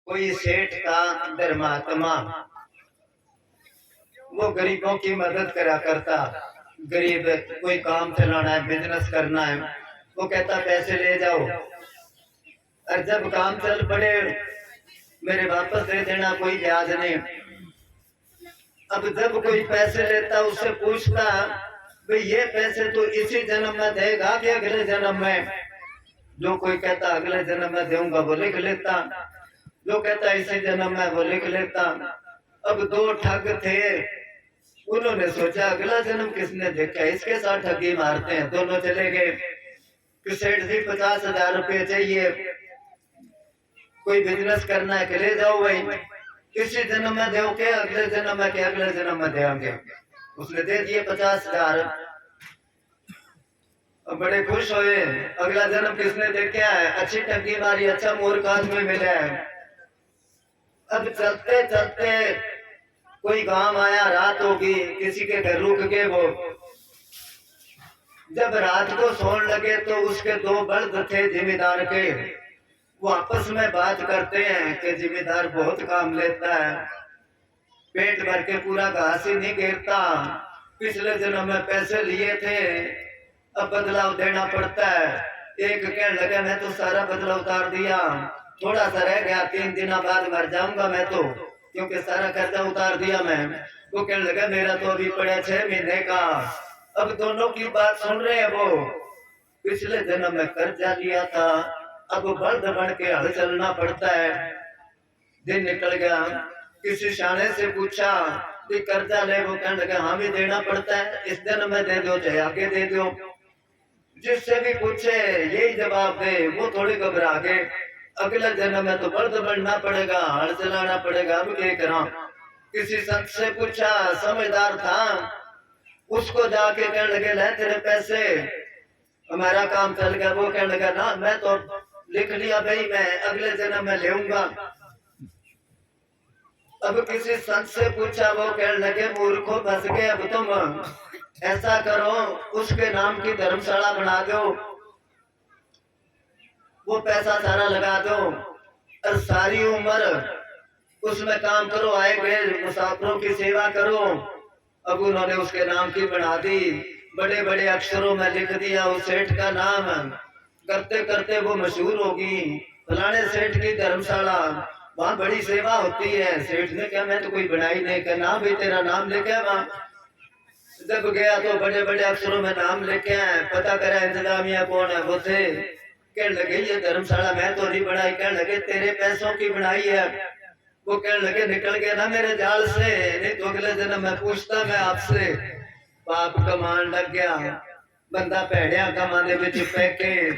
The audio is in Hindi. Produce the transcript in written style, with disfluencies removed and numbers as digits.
कोई सेठ का धर्मात्मा, वो गरीबों की मदद करा करता। गरीब कोई काम चलाना है, बिजनेस करना है, वो कहता पैसे ले जाओ, और जब काम चल पड़े मेरे वापस दे देना, कोई ब्याज नहीं। अब जब कोई पैसे लेता उससे पूछता भाई ये पैसे तो इसी जन्म में देगा कि अगले जन्म में? जो कोई कहता अगले जन्म में दूंगा वो लिख लेता, जो कहता इसी जन्म में वो लिख लेता। अब दो ठग थे, उन्होंने सोचा अगला जन्म किसने देखा, इसके साथ ठगी मारते हैं। दोनों चले गए कि सेठ जी 50,000 रुपये चाहिए, कोई बिजनेस करना है कि ले जाओ भाई, इसी जन्म में दो के अगले जन्म में के अगले जन्म में देंगे। उसने दे दिए 50,000। बड़े खुश हुए, अगला जन्म किसने देखा है, अच्छी टंकी मारी, अच्छा मूर्ख आदमी मिला है। अब चलते चलते कोई गांव आया, रात होगी, किसी के घर रुक गए। वो जब रात को सोने लगे तो उसके दो बल्द थे जिम्मेदार के, वो आपस में बात करते हैं कि जिम्मेदार बहुत काम लेता है, पेट भर के पूरा घास ही नहीं घेरता, पिछले जन्म में पैसे लिए थे, अब बदलाव देना पड़ता है। एक कहने लगा मैं तो सारा बदला उतार दिया, थोड़ा सा रह गया, 3 दिन बाद मर जाऊंगा मैं तो, क्योंकि सारा कर्जा उतार दिया मैं। वो कहने लगा मेरा तो अभी पड़ा 6 महीने का। अब दोनों की बात सुन रहे हैं, वो पिछले जन्म में कर्जा लिया था, अब बल्द बन के हल चलना पड़ता है। दिन निकल गया, किसी शाने से पूछा कि कर्जा ले, वो कहने लगा हाँ भी देना पड़ता है, इस जन्म में दे दो चाहे आगे दे दो। जिससे भी पूछे यही जवाब दे, वो थोड़ी घबरा गए, अगले जन्म में तो बल्द बनना पड़ेगा, हल चलाना पड़ेगा, अब क्या करा। किसी संत से पूछा, समझदार था, उसको जाके कहने लगे ले तेरे पैसे, हमारा काम चल गया। वो कहने लगा ना मैं तो लिख लिया भाई, मैं अगले जन्म में लेऊंगा। अब किसी संत से पूछा, वो कहने लगे मूर्खों फंस गए, अब तुम ऐसा करो उसके नाम की धर्मशाला बना दो, वो पैसा सारा लगा दो और सारी उम्र उसमें काम करो, आए गए मुसाफिरों की सेवा करो। अब उन्होंने उसके नाम की बना दी, बड़े बड़े अक्षरों में लिख दिया उस सेठ का नाम। करते करते वो मशहूर होगी, फलाने सेठ की धर्मशाला, वहाँ बड़ी सेवा होती है। सेठ ने कहा मैं तो कोई बनाई नहीं, कहा ना भाई तेरा नाम लिखे वहाँ। जब गया तो बड़े बड़े अक्षरों में नाम लिखे हैं, पता करा इंतजामिया कौन है, वो थे। कहने लगे ये धर्मशाला मैं तो नहीं बनाई, कहने लगे तेरे पैसों की बनाई है। वो कहने लगे निकल गया ना मेरे जाल से, नहीं तो अगले जन्म मैं पूछता मैं आपसे। पाप कमान लग गया, बंदा भैड़िया कमाने में पैके